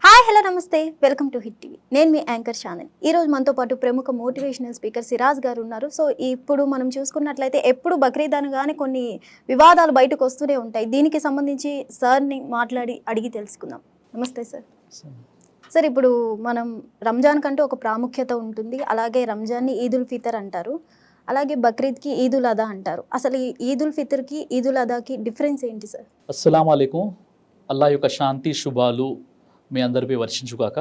Hi hello నమస్తే welcome to hit TV. నేను మీ anchor channel. ఈరోజు మనతో పాటు ప్రముఖ మోటివేషనల్ స్పీకర్ సిరాజ్ గారు ఉన్నారు. సో ఇప్పుడు మనం చూసుకున్నట్లయితే ఎప్పుడు బక్రీద్ అనగానే కొన్ని వివాదాలు బయటకు వస్తూనే ఉంటాయి. దీనికి సంబంధించి సార్ని మాట్లాడి అడిగి తెలుసుకుందాం. నమస్తే సార్. సార్, ఇప్పుడు మనం రంజాన్ కంటూ ఒక ప్రాముఖ్యత ఉంటుంది. అలాగే రంజాన్ని ఈద్ ఉల్ ఫితర్ అంటారు, అలాగే బక్రీద్కి ఈద్ ఉల్ అదా అంటారు. అసలు ఈ ఈద్ ఉల్ ఫితర్కి ఈద్ ఉల్ అదాకి డిఫరెన్స్ ఏంటి సార్? అస్సలాము అలైకుం. అల్లా యొక్క శాంతి శుభాలు మీ అందరిపై వర్షించుగాక.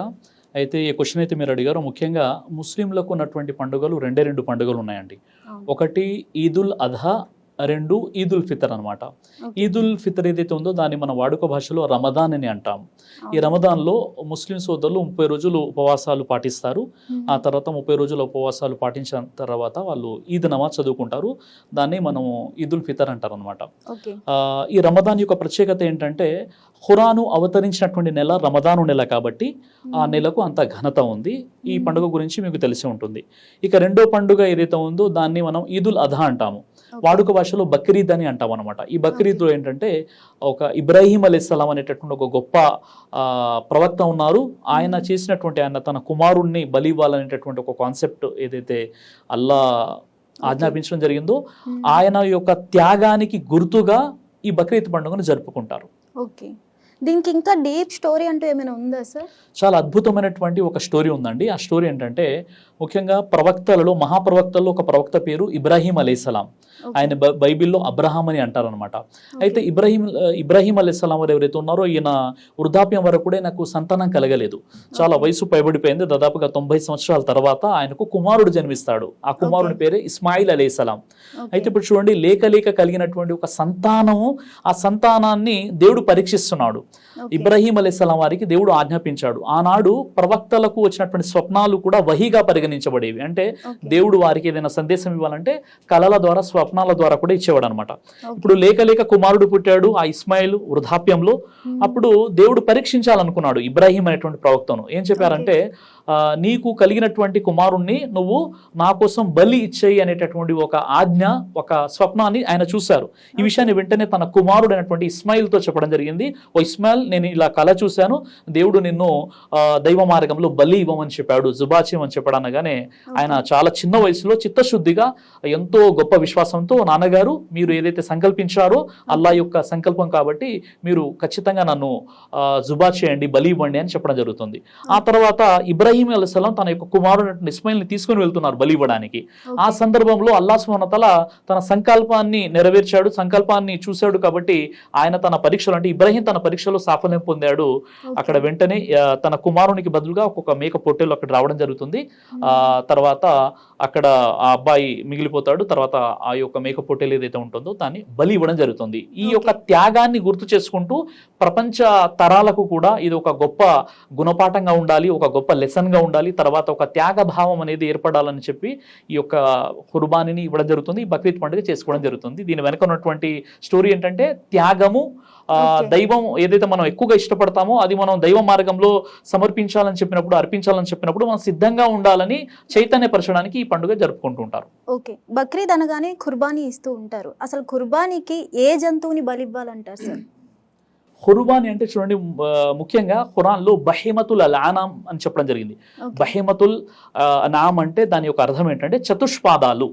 అయితే ఈ క్వశ్చన్ అయితే మీరు అడిగారు. ముఖ్యంగా ముస్లింలకు ఉన్నటువంటి పండుగలు రెండు పండుగలు ఉన్నాయండి. ఒకటి ఈద్ ఉల్ అధా, రెండు ఈద్ ఉల్ ఫితర్ అనమాట. ఈద్ ఉల్ ఫితర్ ఏదైతే ఉందో దాన్ని మన వాడుక భాషలో రమదాన్ అని అంటాం. ఈ రమదాన్లో ముస్లిం సోదరులు 30 రోజులు ఉపవాసాలు పాటిస్తారు. ఆ తర్వాత 30 రోజుల ఉపవాసాలు పాటించిన తర్వాత వాళ్ళు ఈద్ నమాజ్ చదువుకుంటారు. దాన్ని మనం ఈద్ ఉల్ ఫితర్ అంటారు అనమాట. ఈ రమదాన్ యొక్క ప్రత్యేకత ఏంటంటే, ఖురాను అవతరించినటువంటి నెల రమదాను నెల కాబట్టి ఆ నెలకు అంత ఘనత ఉంది. ఈ పండుగ గురించి మీకు తెలిసి ఉంటుంది. ఇక రెండో పండుగ ఏదైతే ఉందో దాన్ని మనం ఈద్ ఉల్ అధా అంటాము. వాడుక భాషలో బక్రీద్ అని అంటాం అనమాట. ఈ బక్రీద్లో ఏంటంటే, ఒక ఇబ్రాహీం అలైహిస్సలాం అనేటటువంటి ఒక గొప్ప ప్రవక్త ఉన్నారు. ఆయన తన కుమారుణ్ణి బలి ఇవ్వాలనేటటువంటి ఒక కాన్సెప్ట్ ఏదైతే అల్లా ఆజ్ఞాపించడం జరిగిందో, ఆయన యొక్క త్యాగానికి గుర్తుగా ఈ బక్రీద్ పండుగను జరుపుకుంటారు. ఓకే, దీనికి ఇంకా డీప్ స్టోరీ అంటూ ఏమైనా ఉందా సార్? చాలా అద్భుతమైనటువంటి ఒక స్టోరీ ఉందండి. ఆ స్టోరీ ఏంటంటే, ముఖ్యంగా ప్రవక్తలలో మహాప్రవక్తల్లో ఒక ప్రవక్త పేరు ఇబ్రాహీం అలైహిస్సలాం. ఆయన బైబిల్లో అబ్రహాం అని అంటారనమాట. అయితే ఇబ్రాహీం అలైహిస్సలాం వారు ఎవరైతే ఉన్నారో, ఈయన వృద్ధాప్యం వరకు కూడా నాకు సంతానం కలగలేదు. చాలా వయసు పైబడిపోయింది. దాదాపుగా 90 సంవత్సరాల తర్వాత ఆయనకు కుమారుడు జన్మిస్తాడు. ఆ కుమారుడి పేరే ఇస్మాయిల్ అలైహిస్సలాం. అయితే ఇప్పుడు చూడండి, లేక కలిగినటువంటి ఒక సంతానము, ఆ సంతానాన్ని దేవుడు పరీక్షిస్తున్నాడు. ఇబ్రాహీం అలైహిస్సలాం వారికి దేవుడు ఆజ్ఞాపించాడు. ఆనాడు ప్రవక్తలకు వచ్చినటువంటి స్వప్నాలు కూడా వహీగా పరిగణించబడేవి. అంటే దేవుడు వారికి ఏదైనా సందేశం ఇవ్వాలంటే కళల ద్వారా, స్వప్నాల ద్వారా కూడా ఇచ్చేవాడు అనమాట. ఇప్పుడు లేక కుమారుడు పుట్టాడు ఆ ఇస్మాయిల్ వృద్ధాప్యంలో. అప్పుడు దేవుడు పరీక్షించాలనుకున్నాడు ఇబ్రాహీం అనేటువంటి ప్రవక్తను. ఏం చెప్పారంటే, నీకు కలిగినటువంటి కుమారుణ్ణి నువ్వు నా కోసం బలి ఇచ్చేయి అనేటటువంటి ఒక ఆజ్ఞ, ఒక స్వప్నాన్ని ఆయన చూశారు. ఈ విషయాన్ని వెంటనే తన కుమారుడు అయినటువంటి ఇస్మాయిల్తో చెప్పడం జరిగింది. ఓ ఇస్మాయిల్, నేను ఇలా కళ చూశాను, దేవుడు నిన్ను దైవ మార్గంలో బలి ఇవ్వమని చెప్పాడు, జుబాచేయమని చెప్పాడు. అనగానే ఆయన చాలా చిన్న వయసులో చిత్తశుద్ధిగా, ఎంతో గొప్ప విశ్వాసంతో, నాన్నగారు మీరు ఏదైతే సంకల్పించారో అల్లా యొక్క సంకల్పం కాబట్టి మీరు ఖచ్చితంగా నన్ను జుబా చేయండి, బలి ఇవ్వండి అని చెప్పడం జరుగుతుంది. ఆ తర్వాత ఇబ్రాహీం అలైహిస్సలాం తన యొక్క కుమారుడు ఇస్మాయిల్ని తీసుకుని వెళ్తున్నారు బలి ఇవ్వడానికి. ఆ సందర్భంలో అల్లాహ్ సుబ్హానహు వ తఆలా తన సంకల్పాన్ని నెరవేర్చాడు, సంకల్పాన్ని చూశాడు. కాబట్టి ఆయన తన పరీక్షలు, అంటే ఇబ్రాహీం తన పరీక్షలో సాఫల్యం పొందాడు. అక్కడ వెంటనే తన కుమారునికి బదులుగా ఒక్కొక్క మేక పొట్టేలు అక్కడ రావడం జరుగుతుంది. తర్వాత అక్కడ ఆ అబ్బాయి మిగిలిపోతాడు. తర్వాత ఆ యొక్క మేక పొట్టేలు ఏదైతే ఉంటుందో దాన్ని బలి ఇవ్వడం జరుగుతుంది. ఈ యొక్క త్యాగాన్ని గుర్తు చేసుకుంటూ ప్రపంచ తరాలకు కూడా ఇది ఒక గొప్ప గుణపాఠంగా ఉండాలి, ఒక గొప్ప లెసన్ గా ఉండాలి, తర్వాత ఒక త్యాగ భావం అనేది ఏర్పడాలని చెప్పి ఈ యొక్క కుర్బానీని ఇవ్వడం జరుగుతుంది. ఈ బక్రీద్ పండుగ చేసుకోవడం జరుగుతుంది. దీని వెనక ఉన్నటువంటి స్టోరీ ఏంటంటే, త్యాగము, దైవం ఏదైతే మనం ఎక్కువగా ఇష్టపడతామో అది మనం దైవ మార్గంలో సమర్పించాలని చెప్పినప్పుడు, అర్పించాలని చెప్పినప్పుడు మనం సిద్ధంగా ఉండాలని చైతన్యపరచడానికి ఈ పండుగ జరుపుకుంటూ ఉంటారు. ఓకే, బక్రీద్ అనగానే కుర్బానీ ఇస్తూ ఉంటారు. అసలు కుర్బానీకి ఏ జంతువుని బలి ఇవ్వాలంటారు సార్? ఖుర్బానీ అంటే చూడండి, ముఖ్యంగా ఖురాన్లో బహీమతుల్ అనామ్ అని చెప్పడం జరిగింది. బహీమతుల్ అనామ్ అంటే దాని యొక్క అర్థం ఏంటంటే చతుష్పాదాలు.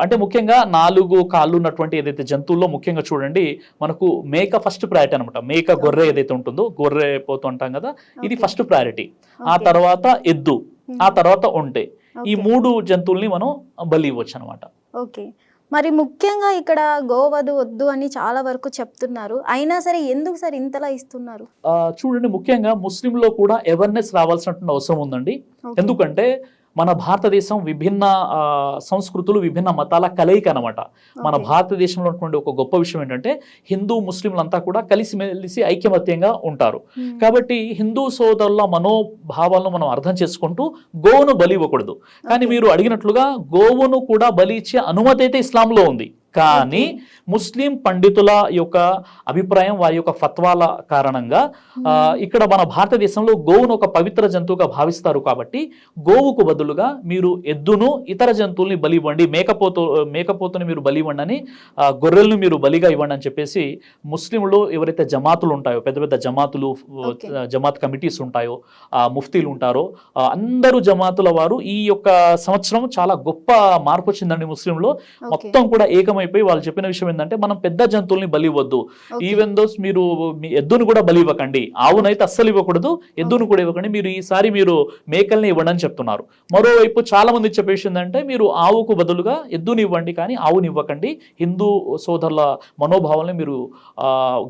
అంటే ముఖ్యంగా 4 కాళ్ళు ఉన్నటువంటి ఏదైతే జంతువుల్లో ముఖ్యంగా చూడండి, మనకు మేక ఫస్ట్ ప్రయారిటీ అనమాట. మేక, గొర్రె ఏదైతే ఉంటుందో, గొర్రె పోతూ ఉంటాం కదా, ఇది ఫస్ట్ ప్రయారిటీ. ఆ తర్వాత ఎద్దు, ఆ తర్వాత ఒంటె. ఈ 3 జంతువుల్ని మనం బలి ఇవ్వచ్చు అనమాట. ఓకే, మరి ముఖ్యంగా ఇక్కడ గోవధు వద్దు అని చాలా వరకు చెప్తున్నారు. అయినా సరే ఎందుకు సార్ ఇంతలా ఇస్తున్నారు? చూడండి, ముఖ్యంగా ముస్లింలో కూడా అవేర్నెస్ రావాల్సినటువంటి అవసరం ఉందండి. ఎందుకంటే మన భారతదేశం విభిన్న సంస్కృతులు, విభిన్న మతాల కలయిక అనమాట. మన భారతదేశంలో ఉన్నటువంటి ఒక గొప్ప విషయం ఏంటంటే, హిందూ ముస్లింలంతా కూడా కలిసిమెలిసి ఐకమత్యంగా ఉంటారు. కాబట్టి హిందూ సోదరుల మనోభావాలను మనం అర్థం చేసుకుంటూ గోవును బలి ఇవ్వకూడదు. కానీ మీరు అడిగినట్లుగా గోవును కూడా బలి ఇచ్చే అనుమతి అయితే ఇస్లాంలో ఉంది. కానీ ముస్లిం పండితుల యొక్క అభిప్రాయం, వారి యొక్క ఫత్వాల కారణంగా ఇక్కడ మన భారతదేశంలో గోవును ఒక పవిత్ర జంతువుగా భావిస్తారు కాబట్టి గోవుకు బదులుగా మీరు ఎద్దును, ఇతర జంతువుల్ని బలి ఇవ్వండి, మేకపోతుని మీరు బలి ఇవ్వండి అని, గొర్రెలను మీరు బలిగా ఇవ్వండి అని చెప్పేసి ముస్లింలు ఎవరైతే జమాతులు ఉంటాయో, పెద్ద పెద్ద జమాతులు, జమాత్ కమిటీస్ ఉంటాయో, ముఫ్తీలు ఉంటారో, అందరూ జమాతుల వారు ఈ యొక్క సంవత్సరం చాలా గొప్ప మార్పు వచ్చిందండి ముస్లింలో. మొత్తం కూడా ఏకమైపోయి వాళ్ళు చెప్పిన విషయం ఏంటంటే మనం పెద్ద జంతువుల్ని బలి ఇవ్వద్దు, ఈవెన్ దోస్ మీరు మీ ఎద్దును కూడా బలి ఇవ్వకండి, ఆవునైతే అస్సలు ఇవ్వకూడదు, ఎద్దును కూడా ఇవ్వకండి, మీరు ఈసారి మీరు మేకల్ని ఇవ్వండి అని చెప్తున్నారు. మరోవైపు చాలా మంది చెప్పే విషయం ఏంటంటే మీరు ఆవుకు బదులుగా ఎద్దుని ఇవ్వండి కానీ ఆవుని ఇవ్వకండి, హిందూ సోదరుల మనోభావాలను మీరు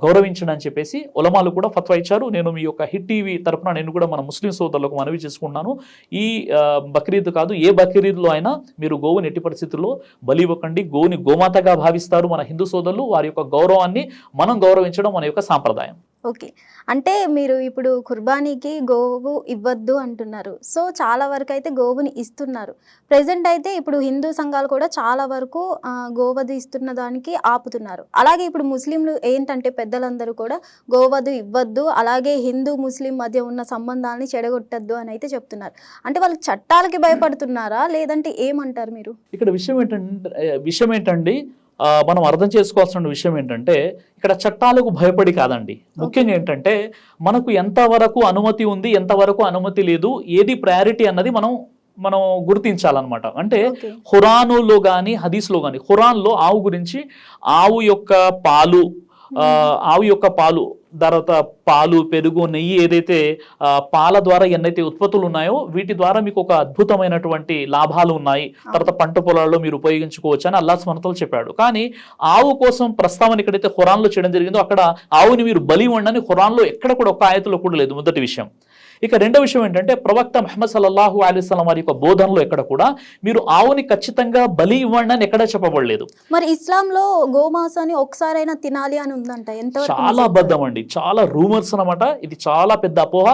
గౌరవించండి అని చెప్పేసి ఉలమాలు కూడా ఫత్వా ఇచ్చారు. నేను మీ యొక్క హిట్ టీవీ తరఫున నేను కూడా మన ముస్లిం సోదరులకు మనవి చేసుకున్నాను, ఈ బక్రీద్ కాదు ఏ బక్రీద్లో అయినా మీరు గోవుని ఎట్టి పరిస్థితుల్లో బలి ఇవ్వకండి. గోవుని గోమాతగా భావిస్తారు మన హిందూ సోదరులు, వారి యొక్క గౌరవాన్ని మనం గౌరవించడం మన యొక్క సాంప్రదాయం. ఓకే, అంటే మీరు ఇప్పుడు కుర్బానీకి గోవు ఇవ్వద్దు అంటున్నారు, సో చాలా వరకు అయితే గోవుని ఇస్తున్నారు. ప్రెసెంట్ అయితే ఇప్పుడు హిందూ సంఘాలు కూడా చాలా వరకు గోవధ ఇస్తున్న దానికి ఆపుతున్నారు. అలాగే ఇప్పుడు ముస్లింలు ఏంటంటే పెద్దలందరూ కూడా గోవధ ఇవ్వద్దు, అలాగే హిందూ ముస్లిం మధ్య ఉన్న సంబంధాలని చెడగొట్టద్దు అని అయితే చెప్తున్నారు. అంటే వాళ్ళకి చట్టాలకి భయపడుతున్నారా లేదంటే ఏమంటారు మీరు? ఇక్కడ విషయం ఏంటండి మనం అర్థం చేసుకోవాల్సిన విషయం ఏంటంటే ఇక్కడ చట్టాలకు భయపడి కాదండి. ముఖ్యంగా ఏంటంటే మనకు ఎంతవరకు అనుమతి ఉంది, ఎంతవరకు అనుమతి లేదు, ఏది ప్రయారిటీ అన్నది మనం గుర్తించాలన్నమాట. అంటే ఖురానులో కానీ హదీస్లో కానీ, ఖురాన్లో ఆవు గురించి ఆవు యొక్క పాలు తర్వాత పాలు, పెరుగు, నెయ్యి, ఏదైతే పాల ద్వారా ఎన్నైతే ఉత్పత్తులు ఉన్నాయో వీటి ద్వారా మీకు ఒక అద్భుతమైనటువంటి లాభాలు ఉన్నాయి, తర్వాత పంట పొలాల్లో మీరు ఉపయోగించుకోవచ్చు అని అల్లాహ్ సుబ్హానహు వ తఆలా చెప్పాడు. కానీ ఆవు కోసం ప్రస్తావన ఎక్కడైతే ఖురాన్లో చేయడం జరిగిందో అక్కడ ఆవుని మీరు బలి ఇవ్వండి ఖురాన్లో ఎక్కడ కూడా ఒక్క ఆయతలో కూడా లేదు, మొదటి విషయం. ఇక రెండో విషయం ఏంటంటే ప్రవక్త ముహమ్మద్ సల్లల్లాహు అలైహి వసల్లం వారి యొక్క బోధనలో ఎక్కడ కూడా మీరు ఆవుని ఖచ్చితంగా బలి ఇవ్వండి అని ఎక్కడ చెప్పబడలేదు. మరి ఇస్లాంలో గోమాంసాన్ని ఒకసారైనా తినాలి అని ఉందంట, చాలా అబద్ధం అండి, చాలా రూమర్స్ అన్నమాట. ఇది చాలా పెద్ద అపోహ.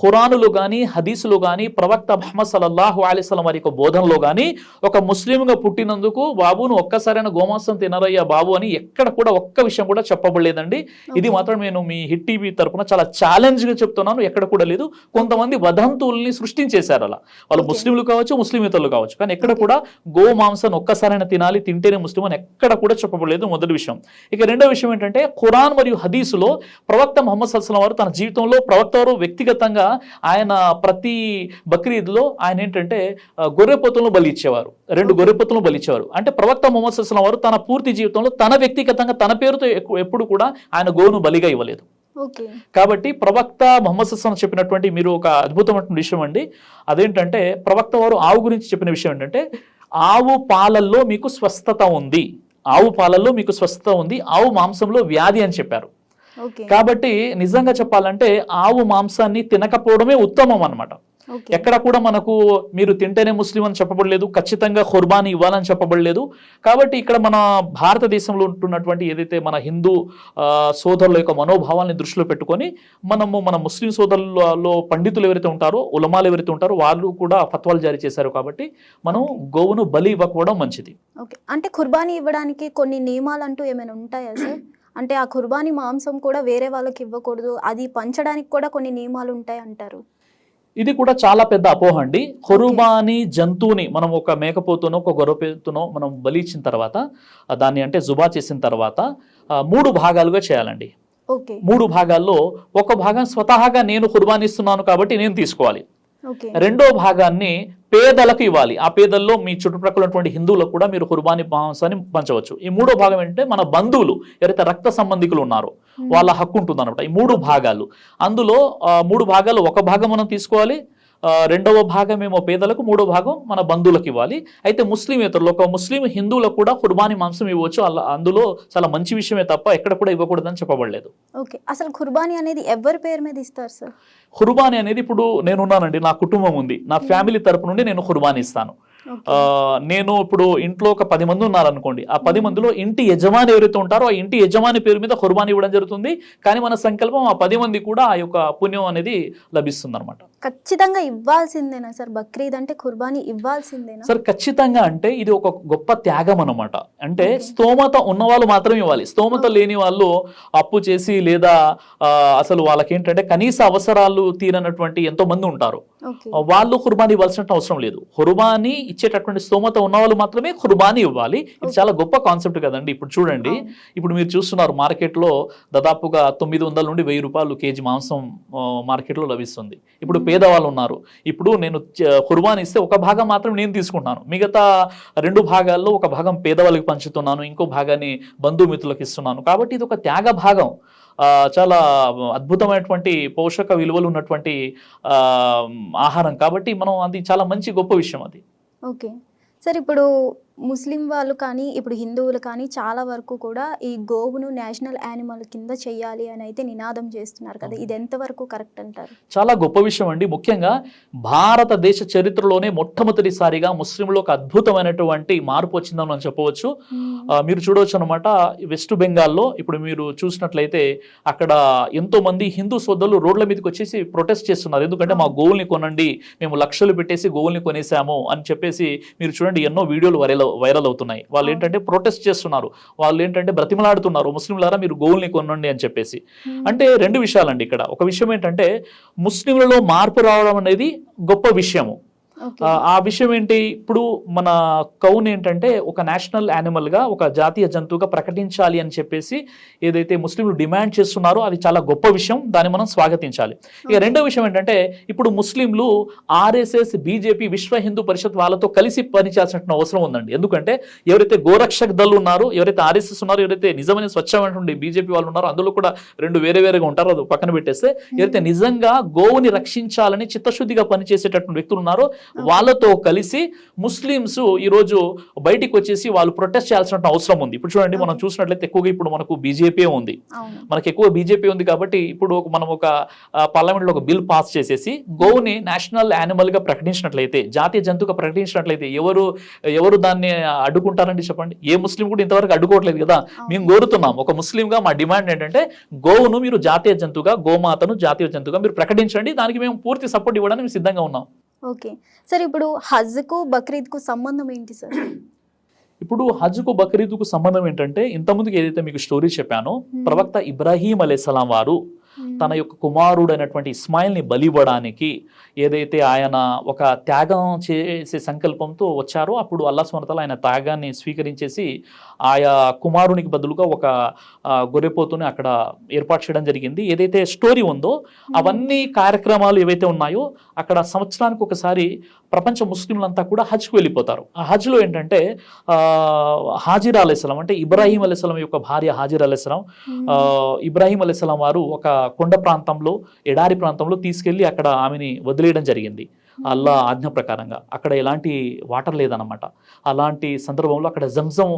ఖురానులో కానీ హదీసులో కానీ ప్రవక్త ముహమ్మద్ సల్లల్లాహు అలైహి వసల్లం వారి యొక్క బోధనలో కానీ ఒక ముస్లింగా పుట్టినందుకు బాబును ఒక్కసారైనా గోమాంసం తినరయ్యా బాబు అని ఎక్కడ కూడా ఒక్క విషయం కూడా చెప్పబడలేదండి. ఇది మాత్రం నేను మీ హిట్ టీవీ తరఫున చాలా ఛాలెంజ్ గా చెప్తున్నాను, ఎక్కడ కూడా లేదు. కొంతమంది వదంతుల్ని సృష్టించేశారు అలా, వాళ్ళు ముస్లింలు కావచ్చు, ముస్లిమేతరులు కావచ్చు, కానీ ఎక్కడ కూడా గో మాంసాన్ని ఒక్కసారైనా తినాలి, తింటేనే ముస్లిం అని ఎక్కడ కూడా చెప్పబడలేదు, మొదటి విషయం. ఇక రెండో విషయం ఏంటంటే ఖురాన్ మరియు హదీసులో ప్రవక్త ముహమ్మద్ సల్లల్లాహు అలైహి వసల్లం వారు తన జీవితంలో ప్రవక్త వారు వ్యక్తిగతంగా ఆయన ప్రతి బక్రీద్లో ఆయన ఏంటంటే గొర్రెపోతులను బలి ఇచ్చేవారు, 2 గొర్రెపోతులను బలి ఇచ్చేవారు. అంటే ప్రవక్త ముహమ్మద్ సల్లల్లాహు అలైహి వసల్లం వారు తన పూర్తి జీవితంలో తన వ్యక్తిగతంగా తన పేరుతో ఎప్పుడు కూడా ఆయన గోను బలిగా ఇవ్వలేదు. కాబట్టి ప్రవక్త ముహమ్మద్ సల్లల్లాహు అలైహి వసల్లం చెప్పినటువంటి మీరు ఒక అద్భుతమైన విషయం అండి, అదేంటంటే ప్రవక్త వారు ఆవు గురించి చెప్పిన విషయం ఏంటంటే ఆవు పాలల్లో మీకు స్వస్థత ఉంది, ఆవు పాలల్లో మీకు స్వస్థత ఉంది, ఆవు మాంసంలో వ్యాధి అని చెప్పారు. కాబట్టి నిజంగా చెప్పాలంటే ఆవు మాంసాన్ని తినకపోవడమే ఉత్తమం అన్నమాట. ఎక్కడ కూడా మనకు మీరు తింటేనే ముస్లిం అని చెప్పబడలేదు, ఖచ్చితంగా ఖుర్బానీ ఇవ్వాలని చెప్పబడలేదు. కాబట్టి ఇక్కడ మన భారతదేశంలో ఉంటున్నటువంటి ఏదైతే మన హిందూ సోదరుల యొక్క మనోభావాన్ని దృష్టిలో పెట్టుకొని మన ముస్లిం సోదరులలో పండితులు ఎవరైతే ఉంటారో, ఉలమాలు ఎవరైతే ఉంటారో వాళ్ళు కూడా ఫత్వాలు జారీ చేశారు. కాబట్టి మనం గోవును బలి ఇవ్వకపోవడం మంచిది. ఓకే, అంటే ఖుర్బానీ ఇవ్వడానికి కొన్ని నియమాలు అంటూ ఏమైనా ఉంటాయా సార్? అంటే ఆ ఖుర్బానీ మాంసం కూడా వేరే వాళ్ళకి ఇవ్వకూడదు, అది పంచడానికి కూడా కొన్ని నియమాలు ఉంటాయి అంటారు. ఇది కూడా చాలా పెద్ద అపోహ అండి. ఖుర్బానీ జంతువుని మనం ఒక మేకపోతునో ఒక గొర్రెపోతునో మనం బలి ఇచ్చిన తర్వాత దాన్ని అంటే జుబా చేసిన తర్వాత 3 భాగాలుగా చేయాలండి. 3 భాగాల్లో ఒక భాగం స్వతహాగా నేను ఖుర్బానీ ఇస్తున్నాను కాబట్టి నేను తీసుకోవాలి, రెండో భాగాన్ని పేదలకు ఇవ్వాలి, ఆ పేదల్లో మీ చుట్టుప్రక్కల ఉన్నటువంటి హిందువులకు కూడా మీరు ఖుర్బానీ మాంసాన్ని పంచవచ్చు. ఈ 3వ భాగం ఏంటంటే మన బంధువులు ఎవరైతే రక్త సంబంధికులు ఉన్నారో వాళ్ళ హక్కు ఉంటుంది అనమాట. ఈ 3 భాగాలు, అందులో 3 భాగాలు ఒక భాగం మనం తీసుకోవాలి, రెండవ భాగం ఏమో పేదలకు, 3వ భాగం మన బంధువులకు ఇవ్వాలి. అయితే ముస్లిమేతరులు ఒక ముస్లిం హిందువులకు కూడా ఖుర్బానీ మాంసం ఇవ్వచ్చు, అందులో చాలా మంచి విషయమే తప్ప ఎక్కడ కూడా ఇవ్వకూడదని చెప్పబడలేదు. ఓకే, అసలు ఖుర్బానీ అనేది ఎవరి పేరు మీద ఇస్తారు సార్? ఖుర్బానీ అనేది ఇప్పుడు నేనున్నానండి, నా కుటుంబం ఉంది, నా ఫ్యామిలీ తరపు నుండి నేను ఖుర్బానీ ఇస్తాను. నేను ఇప్పుడు ఇంట్లో ఒక 10 మంది ఉన్నారనుకోండి, ఆ 10 మందిలో ఇంటి యజమాని ఎవరైతే ఉంటారో ఆ ఇంటి యజమాని పేరు మీద ఖుర్బానీ ఇవ్వడం జరుగుతుంది. కానీ మన సంకల్పం ఆ 10 మంది కూడా ఆ యొక్క పుణ్యం అనేది లభిస్తుంది అనమాట. ఖచ్చితంగా ఇవ్వాల్సిందేనా సార్? బక్రీద్ అంటే కుర్బానీ ఇవ్వాల్సిందేనా? సార్ ఖచ్చితంగా, అంటే ఇది ఒక గొప్ప త్యాగం అన్నమాట. అంటే Okay. స్తోమత ఉన్న వాళ్ళు మాత్రమే ఇవ్వాలి. స్తోమత లేని వాళ్ళు అప్పు చేసి లేదా అసలు వాళ్ళకేంటంటే కనీస అవసరాలు తీరనటువంటి ఎంతో మంది ఉంటారు. ఓకే. వాళ్ళు కుర్బానీ ఇవ్వాల్సిన అవసరం లేదు. కుర్బానీ ఇచ్చేటటువంటి స్తోమత ఉన్న వాళ్ళు మాత్రమే కుర్బానీ ఇవ్వాలి. ఇది చాలా గొప్ప కాన్సెప్ట్ కదండి. ఇప్పుడు చూడండి, ఇప్పుడు మీరు చూస్తున్నారు మార్కెట్లో దాదాపుగా 900 నుండి 1000 రూపాయలు కేజీ మాంసం మార్కెట్లో లభిస్తుంది. ఇప్పుడు పేదవాళ్ళు ఉన్నారు. ఇప్పుడు నేను కుర్బానీ ఇస్తే ఒక భాగం మాత్రం నేను తీసుకుంటున్నాను, మిగతా 2 భాగాల్లో ఒక భాగం పేదవాళ్ళకి పంచుతున్నాను, ఇంకో భాగాన్ని బంధుమిత్రులకు ఇస్తున్నాను. కాబట్టి ఇది ఒక త్యాగ భాగం. చాలా అద్భుతమైనటువంటి పోషక విలువలు ఉన్నటువంటి ఆహారం. కాబట్టి మనం అది చాలా మంచి గొప్ప విషయం అది. ఓకే సార్, ఇప్పుడు ముస్లిం వాళ్ళు కానీ ఇప్పుడు హిందువులు కానీ చాలా వరకు కూడా ఈ గోవును నేషనల్ యానిమల్ కింద చెయ్యాలి అని అయితే నినాదం చేస్తున్నారు కదా, ఇది ఎంతవరకు కరెక్ట్ అంటారు? చాలా గొప్ప విషయం అండి. ముఖ్యంగా భారతదేశ చరిత్రలోనే మొట్టమొదటిసారిగా ముస్లింలో ఒక అద్భుతమైనటువంటి మార్పు వచ్చిందని మనం చెప్పవచ్చు. మీరు చూడవచ్చు అనమాట, వెస్ట్ బెంగాల్లో ఇప్పుడు మీరు చూసినట్లయితే అక్కడ ఎంతో మంది హిందూ సోదరులు రోడ్ల మీదకి వచ్చేసి ప్రొటెస్ట్ చేస్తున్నారు. ఎందుకంటే మా గోవుల్ని కొనండి, మేము లక్షలు పెట్టేసి గోవుల్ని కొనేసాము అని చెప్పేసి మీరు చూడండి ఎన్నో వీడియోలు వైరల్ అవుతున్నాయి. వాళ్ళు ఏంటంటే ప్రొటెస్ట్ చేస్తున్నారు, వాళ్ళు ఏంటంటే బ్రతిమలాడుతున్నారు, ముస్లింలారా మీరు గోవుల్ని కొనండి అని చెప్పేసి. అంటే 2 విషయాలండి ఇక్కడ. ఒక విషయం ఏంటంటే ముస్లింలలో మార్పు రావడం అనేది గొప్ప విషయము. ఆ విషయం ఏంటి, ఇప్పుడు మన కౌన్ ఏంటంటే ఒక నేషనల్ యానిమల్ గా, ఒక జాతీయ జంతువుగా ప్రకటించాలి అని చెప్పేసి ఏదైతే ముస్లింలు డిమాండ్ చేస్తున్నారో అది చాలా గొప్ప విషయం, దాన్ని మనం స్వాగతించాలి. ఇక రెండో విషయం ఏంటంటే ఇప్పుడు ముస్లింలు ఆర్ఎస్ఎస్, బీజేపీ, విశ్వ హిందూ పరిషత్ వాళ్ళతో కలిసి పనిచేయాల్సిన అవసరం ఉందండి. ఎందుకంటే ఎవరైతే గోరక్షక్ దళ్ ఉన్నారో, ఎవరైతే ఆర్ఎస్ఎస్ ఉన్నారో, ఎవరైతే నిజమైన స్వచ్ఛమైనటువంటి బీజేపీ వాళ్ళు ఉన్నారో, అందులో కూడా 2 వేరేగా ఉంటారో, అది పక్కన పెట్టేస్తే ఎవరైతే నిజంగా గోవుని రక్షించాలని చిత్తశుద్ధిగా పనిచేసేటటువంటి వ్యక్తులు ఉన్నారో వాళ్ళతో కలిసి ముస్లిమ్స్ ఈరోజు బయటికి వచ్చేసి వాళ్ళు ప్రొటెస్ట్ చేయాల్సిన అవసరం ఉంది. ఇప్పుడు చూడండి, మనం చూసినట్లయితే ఎక్కువగా ఇప్పుడు మనకు బీజేపీ ఉంది, మనకు ఎక్కువ బీజేపీ ఉంది. కాబట్టి ఇప్పుడు మనం ఒక పార్లమెంట్లో ఒక బిల్ పాస్ చేసేసి గోవుని నేషనల్ యానిమల్ గా ప్రకటించినట్లయితే, జాతీయ జంతువుగా ప్రకటించినట్లయితే ఎవరు దాన్ని అడ్డుకుంటారండి చెప్పండి? ఏ ముస్లిం కూడా ఇంతవరకు అడ్డుకోవట్లేదు కదా. మేము కోరుతున్నాం, ఒక ముస్లింగా మా డిమాండ్ ఏంటంటే గోవును మీరు జాతీయ జంతువుగా, గోమాతను జాతీయ జంతువుగా మీరు ప్రకటించండి, దానికి మేము పూర్తి సపోర్ట్ ఇవ్వడానికి మేము సిద్ధంగా ఉన్నాం. ఓకే సార్, ఇప్పుడు హజ్కు బక్రీద్కు సంబంధం ఏంటి సార్? ఇప్పుడు హజ్కు బక్రీద్కు సంబంధం ఏంటంటే, ఇంతకుముందుకు ఏదైతే మీకు స్టోరీ చెప్పానో, ప్రవక్త ఇబ్రాహీం అలైహిస్సలాం వారు తన యొక్క కుమారుడైనటువంటి ఇస్మాయిల్ని బలివ్వడానికి ఏదైతే ఆయన ఒక త్యాగం చేసే సంకల్పంతో వచ్చారో, అప్పుడు అల్లాహ్ సుబ్హానహు వ తఆలా ఆయన త్యాగాన్ని స్వీకరించేసి ఆయా కుమారునికి బదులుగా ఒక గొర్రెపోతుని అక్కడ ఏర్పాటు చేయడం జరిగింది. ఏదైతే స్టోరీ ఉందో అవన్నీ కార్యక్రమాలు ఏవైతే ఉన్నాయో అక్కడ సంవత్సరానికి ఒకసారి ప్రపంచ ముస్లింలంతా కూడా హజ్కు వెళ్ళిపోతారు. ఆ హజ్లో ఏంటంటే హాజిరా అలైహిస్సలాం, అంటే ఇబ్రాహీం అలైహిస్సలాం యొక్క భార్య హాజిరా అలైహిస్సలాం, ఇబ్రాహీం అలైహిస్సలాం వారు ఒక కొండ ప్రాంతంలో, ఎడారి ప్రాంతంలో తీసుకెళ్లి అక్కడ ఆమెని వదిలేయడం జరిగింది. అల్లా ఆజ్ఞ ప్రకారంగా అక్కడ ఎలాంటి వాటర్ లేదన్నమాట. అలాంటి సందర్భంలో అక్కడ జంజం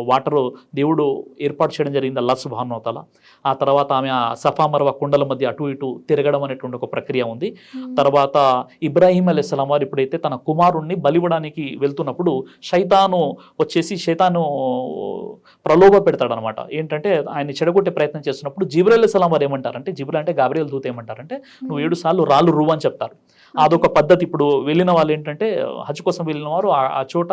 వాటర్ దేవుడు ఏర్పాటు చేయడం జరిగింది అల్లాహ్ సుబ్హానహు వ తఆలా. ఆ తర్వాత ఆమె సఫా మర్వా కొండల మధ్య అటు ఇటు తిరగడం అనేటువంటి ఒక ప్రక్రియ ఉంది. తర్వాత ఇబ్రాహీం అలైహిస్సలాం వారు ఎప్పుడైతే తన కుమారుణ్ణి బలివ్వడానికి వెళ్తున్నప్పుడు శైతాను ప్రలోభ పెడతాడనమాట. ఏంటంటే ఆయన చెడగొట్టే ప్రయత్నం చేస్తున్నప్పుడు జిబ్రీల్ అలైహిస్సలాం వారు ఏమంటారంటే, జిబ్రీల్ అంటే గాబ్రియల్ దూత ఏమంటారంటే, నువ్వు 7 సార్లు రాళ్ళు రువ్వు అని చెప్తారు. అదొక పద్ధతి. ఇప్పుడు వెళ్ళిన వాళ్ళు ఏంటంటే హజ్ కోసం వెళ్ళిన వారు ఆ చోట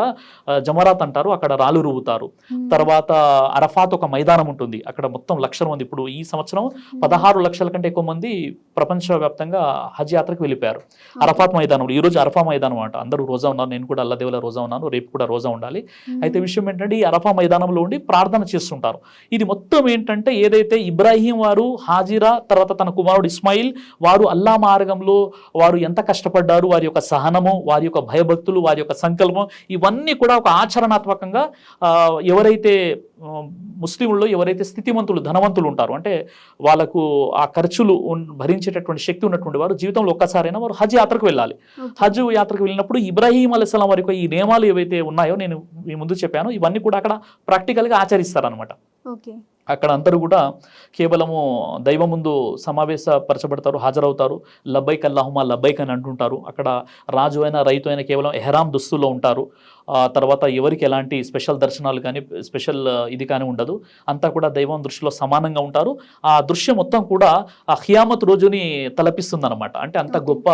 జమరాత్ అంటారు, అక్కడ రాళ్ళు రువ్వుతారు. తర్వాత అరఫాత్ ఒక మైదానం ఉంటుంది, అక్కడ మొత్తం లక్షల మంది, ఇప్పుడు ఈ సంవత్సరం 16 లక్షల కంటే ఎక్కువ మంది ప్రపంచవ్యాప్తంగా హజ్ యాత్రకు వెళ్ళిపోయారు అరఫాత్ మైదానంలో. ఈ రోజు అరఫా మైదానం అంట, అందరూ రోజా ఉన్నారు, నేను కూడా అల్లా దేవుల రోజా ఉన్నాను, రేపు కూడా రోజా ఉండాలి. అయితే విషయం ఏంటంటే ఈ అరఫా మైదానంలో ఉండి ప్రార్థన చేస్తుంటారు. ఇది మొత్తం ఏంటంటే ఏదైతే ఇబ్రాహీం వారు, హాజిరా, తర్వాత తన కుమారుడు ఇస్మాయిల్ వారు అల్లా మార్గంలో వారు ఎంత కష్టపడ్డారు, వారి యొక్క సహనము, వారి యొక్క భయభక్తులు, వారి యొక్క సంకల్పం, ఇవన్నీ కూడా ఒక ఆచరణాత్మకంగా ఎవరైతే ముస్లింల్లో ఎవరైతే స్థితిమంతులు, ధనవంతులు ఉంటారో, అంటే వాళ్ళకు ఆ ఖర్చులు భరించేటటువంటి శక్తి ఉన్నటువంటి వారు జీవితంలో ఒక్కసారైనా వారు హజ్ యాత్రకు వెళ్ళాలి. హజ్ యాత్రకు వెళ్ళినప్పుడు ఇబ్రాహీం అలైహిస్సలాం వారి యొక్క ఈ నియమాలు ఏవైతే ఉన్నాయో నేను మీ ముందు చెప్పాను, ఇవన్నీ కూడా అక్కడ ప్రాక్టికల్గా ఆచరిస్తారనమాట. ఓకే అక్కడ అందరూ కూడా కేవలము దైవం ముందు సమావేశపరచబడతారు, హాజరవుతారు. లబ్బైక్ అల్లాహుమా లబ్బైక్ అని అంటుంటారు. అక్కడ రాజు అయినా రైతు అయినా కేవలం ఎహ్రాం దుస్తుల్లో ఉంటారు. తర్వాత ఎవరికి ఎలాంటి స్పెషల్ దర్శనాలు కానీ స్పెషల్ ఇది కానీ ఉండదు. అంతా కూడా దైవం దృష్టిలో సమానంగా ఉంటారు. ఆ దృశ్యం మొత్తం కూడా ఆ ఖియామత్ రోజుని తలపిస్తుంది అనమాట. అంటే అంత గొప్ప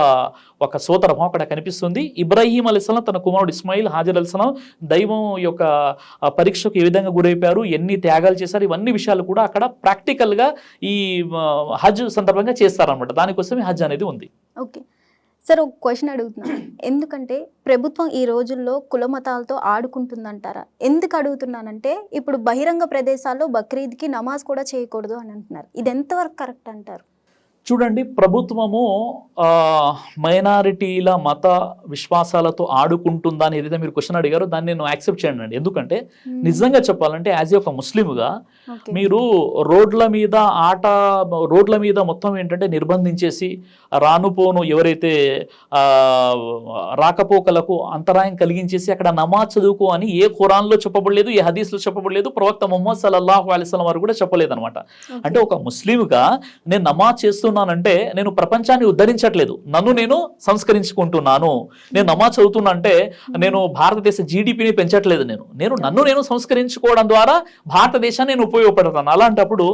ఒక సోదరభావం అక్కడ కనిపిస్తుంది. ఇబ్రాహీం అలైహిస్సలాం తన కుమారుడు ఇస్మాయిల్, హాజర్ అలైహిస్సలాం దైవం యొక్క పరీక్షకు ఏ విధంగా గురైపోయారు, ఎన్ని త్యాగాలు చేశారు, ఇవన్నీ విషయాలు కూడా అక్కడ ప్రాక్టికల్గా ఈ హజ్ సందర్భంగా చేస్తారనమాట. దానికోసమే హజ్ అనేది ఉంది. ఓకే సార్, ఒక క్వశ్చన్ అడుగుతున్నాను. ఎందుకంటే ప్రభుత్వం ఈ రోజుల్లో కుల మతాలతో ఆడుకుంటుందంటారా? ఎందుకు అడుగుతున్నానంటే ఇప్పుడు బహిరంగ ప్రదేశాల్లో బక్రీద్కి నమాజ్ కూడా చేయకూడదు అని అంటున్నారు. ఇది ఎంతవరకు కరెక్ట్ అంటారు? చూడండి, ప్రభుత్వము మైనారిటీల మత విశ్వాసాలతో ఆడుకుంటుందా అని ఏదైతే మీరు క్వశ్చన్ అడిగారో దాన్ని నేను యాక్సెప్ట్ చేయండి అండి. ఎందుకంటే నిజంగా చెప్పాలంటే యాజ్ ఏ ఒక ముస్లింగా మీరు రోడ్ల మీద మొత్తం ఏంటంటే నిర్బంధించేసి రానుపోను ఎవరైతే రాకపోకలకు అంతరాయం కలిగించేసి అక్కడ నమాజ్ చదువుకో అని ఏ ఖురాన్లో చెప్పబడలేదు, ఏ హదీస్లో చెప్పబడలేదు, ప్రవక్త ముహమ్మద్ సల్లల్లాహు అలైహి వసల్లం వారు కూడా చెప్పలేదు అనమాట. అంటే ఒక ముస్లింగా నేను నమాజ్ చేస్తున్నానంటే నేను ప్రపంచాన్ని ఉద్ధరించట్లేదు, నన్ను నేను సంస్కరించుకుంటున్నాను. నేను నమాజ్ చదువుతున్నా అంటే నేను భారతదేశ జీడిపిని పెంచట్లేదు. నేను నన్ను నేను సంస్కరించుకోవడం ద్వారా భారతదేశాన్ని నేను ఉపయోగపడతాను. అలాంటప్పుడు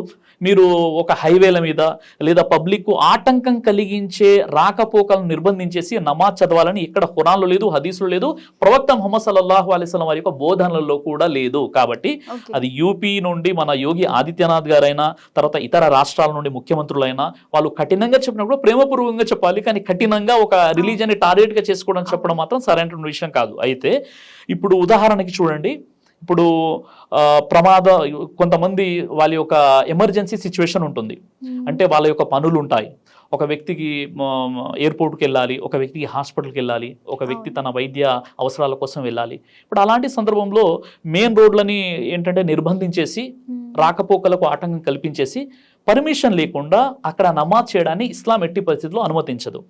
మీరు ఒక హైవేల మీద లేదా పబ్లిక్ ఆటంకం కలిగించే రాకపోకలను నిర్బంధించేసి నమాజ్ చదవాలని ఇక్కడ ఖురాన్లో లేదు, హదీసులో లేదు, ప్రవక్త ముహమ్మద్ సల్లల్లాహు అలైహి వసల్లం వారి యొక్క బోధనలలో కూడా లేదు. కాబట్టి అది యూపీ నుండి మన యోగి ఆదిత్యనాథ్ గారైనా తర్వాత ఇతర రాష్ట్రాల నుండి ముఖ్యమంత్రులైనా వాళ్ళు కఠినంగా చెప్పినప్పుడు ప్రేమపూర్వకంగా చెప్పాలి. కానీ కఠినంగా ఒక రిలీజన్ని టార్గెట్గా చేసుకోవడం చెప్పడం మాత్రం సరైన విషయం కాదు. అయితే ఇప్పుడు ఉదాహరణకి చూడండి, ఇప్పుడు కొంతమంది వాళ్ళ యొక్క ఎమర్జెన్సీ సిచ్యువేషన్ ఉంటుంది. అంటే వాళ్ళ యొక్క పనులు ఉంటాయి. ఒక వ్యక్తికి ఎయిర్పోర్ట్కి వెళ్ళాలి, ఒక వ్యక్తికి హాస్పిటల్కి వెళ్ళాలి, ఒక వ్యక్తి తన వైద్య అవసరాల కోసం వెళ్ళాలి. ఇప్పుడు అలాంటి సందర్భంలో మెయిన్ రోడ్లని ఏంటంటే నిర్బంధించేసి రాకపోకలకు ఆటంకం కల్పించేసి పర్మిషన్ లేకుండా అక్కడ నమాజ్ చేయడాన్ని ఇస్లాం ఎట్టి పరిస్థితుల్లో అనుమతించదు.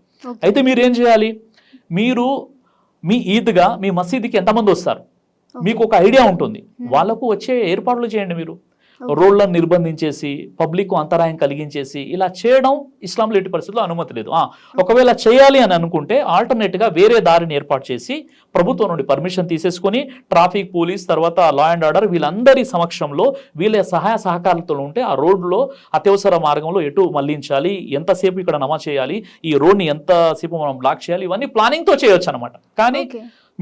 అయితే మీరు ఏం చేయాలి? మీరు మీ ఈద్గా మీ మసీదుకి ఎంతమంది వస్తారు మీకు ఒక ఐడియా ఉంటుంది. వాళ్ళకు వచ్చే ఏర్పాట్లు చేయండి. మీరు రోడ్లను నిర్బంధించేసి పబ్లిక్ అంతరాయం కలిగించేసి ఇలా చేయడం ఇస్లాంలో ఎట్టి పరిస్థితుల్లో అనుమతి లేదు. ఒకవేళ చేయాలి అని అనుకుంటే ఆల్టర్నేట్గా వేరే దారిని ఏర్పాటు చేసి ప్రభుత్వం నుండి పర్మిషన్ తీసేసుకొని ట్రాఫిక్ పోలీస్ తర్వాత లా అండ్ ఆర్డర్ వీళ్ళందరి సమక్షంలో వీళ్ళ సహాయ సహకారాలతో ఉంటే ఆ రోడ్లో అత్యవసర మార్గంలో ఎటు మళ్లించాలి, ఎంతసేపు ఇక్కడ నమాజ్ చేయాలి, ఈ రోడ్ని ఎంతసేపు మనం బ్లాక్ చేయాలి, ఇవన్నీ ప్లానింగ్తో చేయొచ్చు అనమాట. కానీ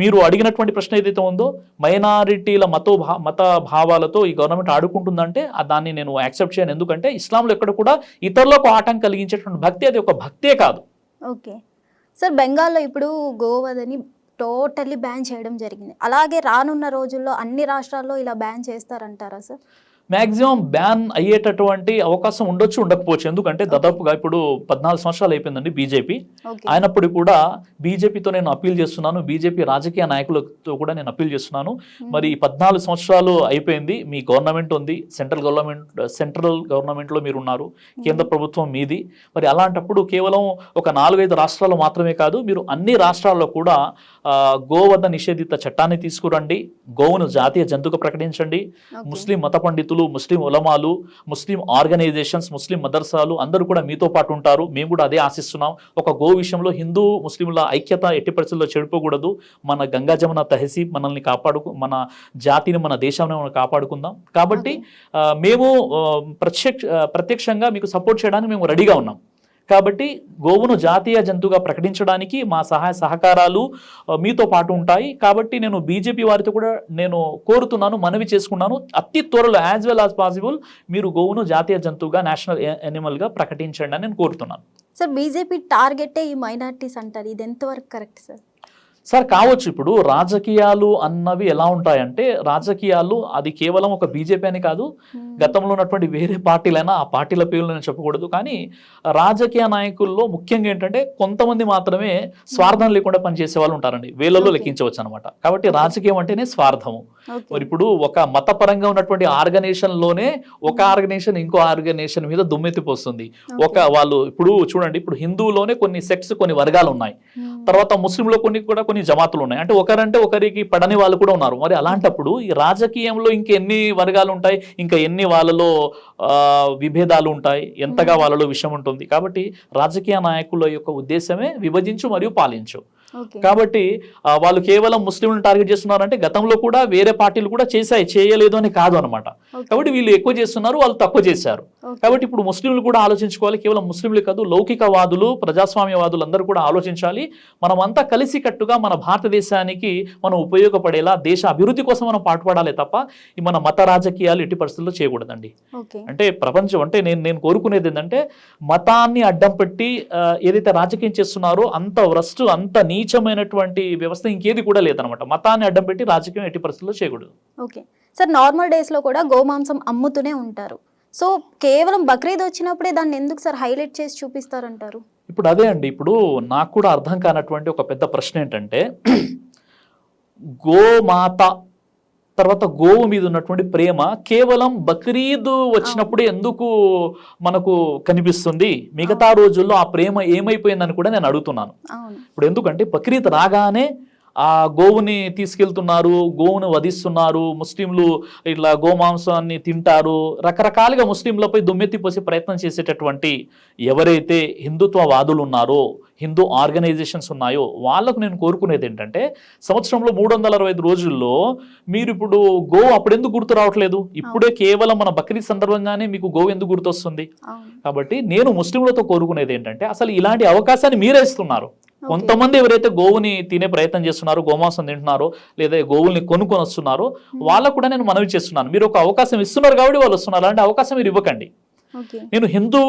మీరు అడిగినటువంటి ప్రశ్న ఏదైతే ఉందో మైనారిటీల మత భావాలతో ఈ గవర్నమెంట్ ఆడుకుంటుందంటే దాన్ని నేను యాక్సెప్ట్ చేయను. ఎందుకంటే ఇస్లాంలో ఎక్కడ కూడా ఇతరులకు ఆటంకం కలిగించేటువంటి భక్తి అది ఒక భక్తే కాదు. ఓకే సార్, బెంగాల్లో ఇప్పుడు గోవధని టోటల్లీ బ్యాన్ చేయడం జరిగింది. అలాగే రానున్న రోజుల్లో అన్ని రాష్ట్రాల్లో ఇలా బ్యాన్ చేస్తారంటారా సార్? మ్యాక్సిమం బ్యాన్ అయ్యేటటువంటి అవకాశం ఉండొచ్చు, ఉండకపోవచ్చు. ఎందుకంటే దాదాపుగా ఇప్పుడు 14 సంవత్సరాలు అయిపోయిందండి బీజేపీ. అయినప్పుడు కూడా బీజేపీతో నేను అప్పీల్ చేస్తున్నాను, బీజేపీ రాజకీయ నాయకులతో కూడా నేను అప్పీల్ చేస్తున్నాను. మరి 14 సంవత్సరాలు అయిపోయింది, మీ గవర్నమెంట్ ఉంది, సెంట్రల్ గవర్నమెంట్లో మీరు ఉన్నారు, కేంద్ర ప్రభుత్వం మీది. మరి అలాంటప్పుడు కేవలం ఒక 4-5 రాష్ట్రాలు మాత్రమే కాదు, మీరు అన్ని రాష్ట్రాల్లో కూడా గోవధ నిషేధిత చట్టాన్ని తీసుకురండి, గోవును జాతీయ జంతువుగా ప్రకటించండి. ముస్లిం మత పండితులు, ముస్లిం ఉలమాలు, ముస్లిం ఆర్గనైజేషన్స్, ముస్లిం మదర్సాలు అందరూ కూడా మీతో పాటు ఉంటారు. మేము కూడా అదే ఆశిస్తున్నాం. ఒక గో విషయంలో హిందూ ముస్లింల ఐక్యత ఎట్టి పరిస్థితుల్లో చెడిపోకూడదు. మన గంగా జమున తహసీబ్ మనల్ని మన జాతిని మన దేశాన్ని మనం కాపాడుకుందాం. కాబట్టి మేము ప్రత్యక్షంగా మీకు సపోర్ట్ చేయడానికి మేము రెడీగా ఉన్నాం. కాబట్టి గోవును జాతీయ జంతువుగా ప్రకటించడానికి మా సహాయ సహకారాలు మీతో పాటు ఉంటాయి. కాబట్టి నేను బీజేపీ వారితో కూడా నేను కోరుతున్నాను, మనవి చేసుకున్నాను, అతి త్వరలో యాజ్ వెల్ యాజ్ పాసిబుల్ మీరు గోవును జాతీయ జంతువుగా నేషనల్ యానిమల్గా ప్రకటించండి అని నేను కోరుతున్నాను. సార్, బీజేపీ టార్గెటే ఈ మైనారిటీస్ అంటారు, ఇది ఎంతవరకు కరెక్ట్ సార్? సార్ కావచ్చు. ఇప్పుడు రాజకీయాలు అన్నవి ఎలా ఉంటాయంటే, రాజకీయాలు అది కేవలం ఒక బీజేపీ అని కాదు, గతంలో ఉన్నటువంటి వేరే పార్టీలైనా ఆ పార్టీల పేర్లు నేను చెప్పకూడదు. కానీ రాజకీయ నాయకుల్లో ముఖ్యంగా ఏంటంటే కొంతమంది మాత్రమే స్వార్థం లేకుండా పనిచేసే వాళ్ళు ఉంటారండి, వేలలో లెక్కించవచ్చు అనమాట. కాబట్టి రాజకీయం అంటేనే స్వార్థము. మరి ఇప్పుడు ఒక మతపరంగా ఉన్నటువంటి ఆర్గనైజేషన్లోనే ఒక ఆర్గనైజేషన్ ఇంకో ఆర్గనైజేషన్ మీద దుమ్మెత్తిపోస్తుంది. వాళ్ళు ఇప్పుడు చూడండి, ఇప్పుడు హిందువులోనే కొన్ని సెక్ట్స్, కొన్ని వర్గాలు ఉన్నాయి, తర్వాత ముస్లింలో కొన్ని కొన్ని జమాతులు ఉన్నాయి, అంటే ఒకరంటే ఒకరికి పడని వాళ్ళు కూడా ఉన్నారు. మరి అలాంటప్పుడు ఈ రాజకీయంలో ఇంకెన్ని వర్గాలు ఉంటాయి, ఇంకా ఎన్ని వాళ్ళలో విభేదాలు ఉంటాయి, ఎంతగా వాళ్ళలో విషయం ఉంటుంది. కాబట్టి రాజకీయ నాయకుల యొక్క ఉద్దేశమే విభజించు మరియు పాలించు. కాబట్టి వాళ్ళు కేవలం ముస్లింలను టార్గెట్ చేస్తున్నారంటే గతంలో కూడా వేరే పార్టీలు కూడా చేయలేదు అని కాదు అనమాట. కాబట్టి వీళ్ళు ఎక్కువ చేస్తున్నారు, వాళ్ళు తక్కువ చేశారు. కాబట్టి ఇప్పుడు ముస్లింలు కూడా ఆలోచించుకోవాలి. కేవలం ముస్లింలు కాదు, లౌకికవాదులు, ప్రజాస్వామ్యవాదులు అందరూ కూడా ఆలోచించాలి. మనం అంతా కలిసికట్టుగా మన భారతదేశానికి మనం ఉపయోగపడేలా దేశ అభివృద్ధి కోసం మనం పాటుపడాలి తప్ప ఈ మన మత రాజకీయాలు ఎట్టి పరిస్థితుల్లో చేయకూడదండి. అంటే ప్రపంచం అంటే నేను కోరుకునేది ఏంటంటే మతాన్ని అడ్డం పెట్టి ఏదైతే రాజకీయం చేస్తున్నారో అంత వరస్ట్, అంత నీచమైనటువంటి వ్యవస్థ ఇంకేది కూడా లేదనమాట. మతాన్ని అడ్డం పెట్టి రాజకీయం ఎట్టి పరిస్థితుల్లో చేయకూడదు. ఓకే సార్, నార్మల్ డేస్లో కూడా గోమాంసం అమ్ముతూనే ఉంటారు. సో కేవలం బక్రీద్ వచ్చినప్పుడే దాన్ని ఎందుకు సార్ హైలైట్ చేసి చూపిస్తారంటారు? ఇప్పుడు అదే అండి, ఇప్పుడు నాకు కూడా అర్థం కానటువంటి ఒక పెద్ద ప్రశ్న ఏంటంటే గోమాత తర్వాత గోవు మీద ఉన్నటువంటి ప్రేమ కేవలం బక్రీద్ వచ్చినప్పుడే ఎందుకు మనకు కనిపిస్తుంది? మిగతా రోజుల్లో ఆ ప్రేమ ఏమైపోయిందని కూడా నేను అడుగుతున్నాను. ఇప్పుడు ఎందుకంటే బక్రీద్ రాగానే ఆ గోవుని తీసుకెళ్తున్నారు, గోవును వధిస్తున్నారు, ముస్లింలు ఇట్లా గోమాంసాన్ని తింటారు, రకరకాలుగా ముస్లింలపై దుమ్మెత్తిపోసే ప్రయత్నం చేసేటటువంటి ఎవరైతే హిందుత్వవాదులు ఉన్నారో, హిందూ ఆర్గనైజేషన్స్ ఉన్నాయో వాళ్ళకు నేను కోరుకునేది ఏంటంటే సంవత్సరంలో 365 రోజుల్లో మీరు ఇప్పుడు గోవు అప్పుడెందుకు గుర్తు రావట్లేదు? ఇప్పుడే కేవలం మన బక్రీద్ సందర్భంగానే మీకు గోవు ఎందుకు గుర్తొస్తుంది? కాబట్టి నేను ముస్లింలతో కోరుకునేది ఏంటంటే అసలు ఇలాంటి అవకాశాన్ని మీరే ఇస్తున్నారు. కొంతమంది ఎవరైతే గోవుని తినే ప్రయత్నం చేస్తున్నారో, గోమాంసం తింటున్నారో, లేదా గోవుల్ని కొనుక్కొని వస్తున్నారో వాళ్ళకు కూడా నేను మనవి చేస్తున్నాను. మీరు ఒక అవకాశం ఇస్తున్నారు కాబట్టి వాళ్ళు వస్తున్నారు, అలాంటి అవకాశం మీరు ఇవ్వకండి. నేను హిందూ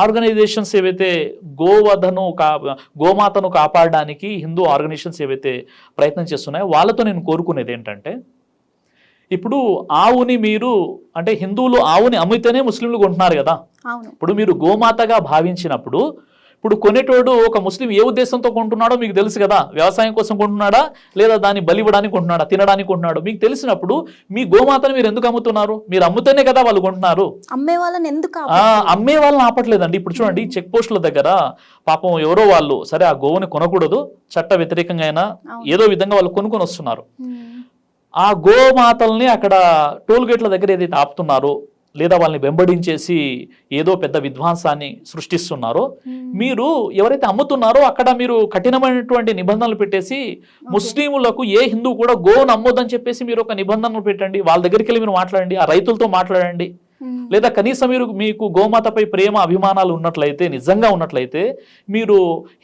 ఆర్గనైజేషన్స్ ఏవైతే గోమాతను కాపాడడానికి హిందూ ఆర్గనైజేషన్స్ ఏవైతే ప్రయత్నం చేస్తున్నాయో వాళ్ళతో నేను కోరుకునేది ఏంటంటే ఇప్పుడు ఆవుని మీరు అంటే హిందువులు ఆవుని అమ్మితేనే ముస్లింలు కొంటున్నారు కదా. ఇప్పుడు మీరు గోమాతగా భావించినప్పుడు ఇప్పుడు కొనేటోడు ఒక ముస్లిం ఏ ఉద్దేశంతో కొంటున్నాడో మీకు తెలుసు కదా. వ్యవసాయం కోసం కొంటున్నాడా, లేదా దాన్ని బలివ్వడానికి కొంటున్నాడా, తినడానికి కొంటున్నాడు మీకు తెలిసినప్పుడు మీ గోమాతను మీరు ఎందుకు అమ్ముతున్నారు? మీరు అమ్ముతేనే కదా వాళ్ళు కొంటున్నారు. అమ్మే వాళ్ళని ఆపట్లేదండి. ఇప్పుడు చూడండి, చెక్ పోస్టుల దగ్గర పాపం ఎవరో వాళ్ళు సరే ఆ గోవుని కొనకూడదు, చట్ట వ్యతిరేకంగా అయినా ఏదో విధంగా వాళ్ళు కొనుక్కొని వస్తున్నారు. ఆ గోమాతల్ని అక్కడ టోల్ గేట్ల దగ్గర ఏదైతే ఆపుతున్నారో లేదా వాళ్ళని వెంబడించేసి ఏదో పెద్ద విధ్వంసాన్ని సృష్టిస్తున్నారో, మీరు ఎవరైతే అమ్ముతున్నారో అక్కడ మీరు కఠినమైనటువంటి నిబంధనలు పెట్టేసి ముస్లింలకు ఏ హిందూ కూడా గోవును అమ్మొద్దని చెప్పేసి మీరు ఒక నిబంధనలు పెట్టండి. వాళ్ళ దగ్గరికి వెళ్ళి మీరు మాట్లాడండి, ఆ రైతులతో మాట్లాడండి. లేదా కనీసం మీకు గోమాతపై ప్రేమ అభిమానాలు ఉన్నట్లయితే, నిజంగా ఉన్నట్లయితే మీరు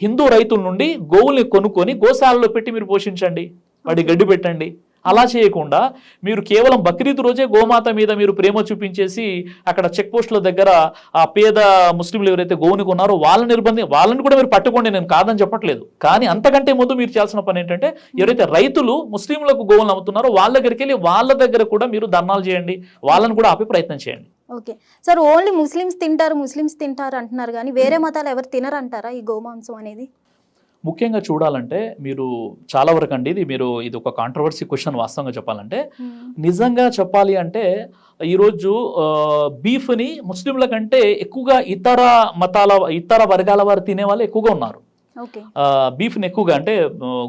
హిందూ రైతుల నుండి గోవుల్ని కొనుక్కొని గోశాలలో పెట్టి మీరు పోషించండి, వాడి గడ్డి పెట్టండి. అలా చేయకుండా మీరు కేవలం బక్రీద్ రోజే గోమాత మీద మీరు ప్రేమ చూపించేసి అక్కడ చెక్ పోస్టుల దగ్గర ఆ పేద ముస్లింలు ఎవరైతే గోవుని కొన్నారో వాళ్ళని కూడా మీరు పట్టుకోండి, నేను కాదని చెప్పట్లేదు. కానీ అంతకంటే ముందు మీరు చేయాల్సిన పని ఏంటంటే ఎవరైతే రైతులు ముస్లింలకు గోవులను అమ్ముతున్నారో వాళ్ళ దగ్గరికి వెళ్ళి వాళ్ళ దగ్గర కూడా మీరు ధర్నాలు చేయండి, వాళ్ళని కూడా ఆపే ప్రయత్నం చేయండి. ఓకే సార్, ఓన్లీ ముస్లిమ్స్ తింటారు అంటున్నారు కానీ వేరే మతాలు ఎవరు తినరంటారా ఈ గోమాంసం అనేది? ముఖ్యంగా చూడాలంటే మీరు చాలా వరకు అండి ఇది ఒక కాంట్రవర్సీ క్వశ్చన్. వాస్తవంగా చెప్పాలంటే, నిజంగా చెప్పాలి అంటే ఈరోజు బీఫ్ని ముస్లింల కంటే ఎక్కువగా ఇతర వర్గాల వారు తినే వాళ్ళు ఎక్కువగా ఉన్నారు. బీఫ్ని ఎక్కువగా అంటే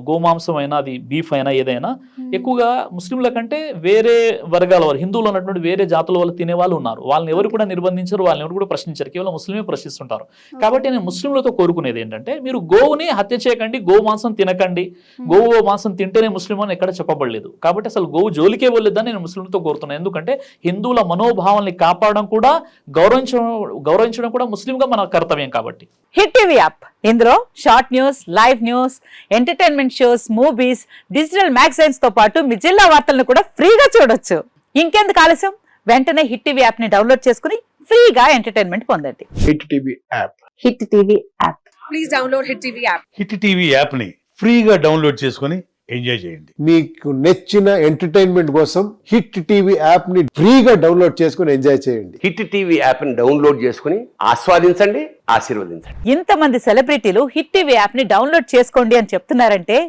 గోమాంసం అయినా అది బీఫ్ అయినా ఏదైనా ఎక్కువగా ముస్లింల కంటే వేరే వర్గాల వారు, హిందువులు ఉన్నటువంటి వేరే జాతుల వాళ్ళు తినే వాళ్ళు ఉన్నారు. వాళ్ళని ఎవరు కూడా నిర్బంధించరు, వాళ్ళని ఎవరు కూడా ప్రశ్నించారు, కేవలం ముస్లిమే ప్రశ్నిస్తుంటారు. కాబట్టి నేను ముస్లింలతో కోరుకునేది ఏంటంటే మీరు గోవుని హత్య చేయకండి, గోమాంసం తినకండి. గోవు మాంసం తింటేనే ముస్లిం అని ఎక్కడ చెప్పబడలేదు. కాబట్టి అసలు గోవు జోలికే వెళ్ళొద్దని నేను ముస్లింలతో కోరుతున్నాను. ఎందుకంటే హిందువుల మనోభావాల్ని కాపాడడం కూడా గౌరవించడం కూడా ముస్లింగా మన కర్తవ్యం. కాబట్టి హిట్ టీవీ యాప్, ఇందులో short news, live news, entertainment shows, movies, digital magazines తో పాటు మీ జిల్లా వార్తలను కూడా ఫ్రీగా చూడొచ్చు. ఇంకెందుకు ఆలస్యం, వెంటనే హిట్ టీవీ యాప్ ని డౌన్లోడ్ చేసుకుని ఫ్రీగా ఎంటర్టైన్మెంట్ పొందండి. Hit TV app, hit TV app, please download hit TV app. Hit TV app ని ఫ్రీగా డౌన్లోడ్ చేసుకుని ఎంజాయ్ చేయండి. మీకు నచ్చిన ఎంటర్టైన్మెంట్ కోసం హిట్ టీవీ యాప్ ని ఫ్రీగా డౌన్లోడ్ చేసుకుని ఎంజాయ్ చేయండి. హిట్ టీవీ యాప్ ని డౌన్లోడ్ చేసుకుని ఆస్వాదించండి, ఆశీర్వదించండి. ఇంతమంది సెలబ్రిటీలు హిట్ టీవీ యాప్ ని డౌన్లోడ్ చేసుకోండి అని చెప్తున్నారంటే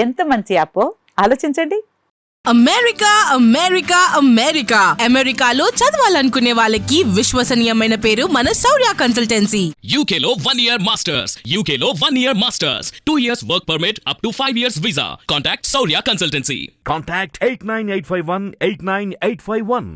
ఎంత మంచి యాప్ ఆలోచించండి. అమెరికా అమెరికా అమెరికా అమెరికాలో చదవాలనుకునే వాళ్ళకి విశ్వసనీయమైన పేరు మన శౌర్య కన్సల్టెన్సీ. UK లో 1 year masters. UK లో 1 year masters. 2 years work permit up to 5 years visa. Contact Saurya Consultancy. Contact 89851 89851.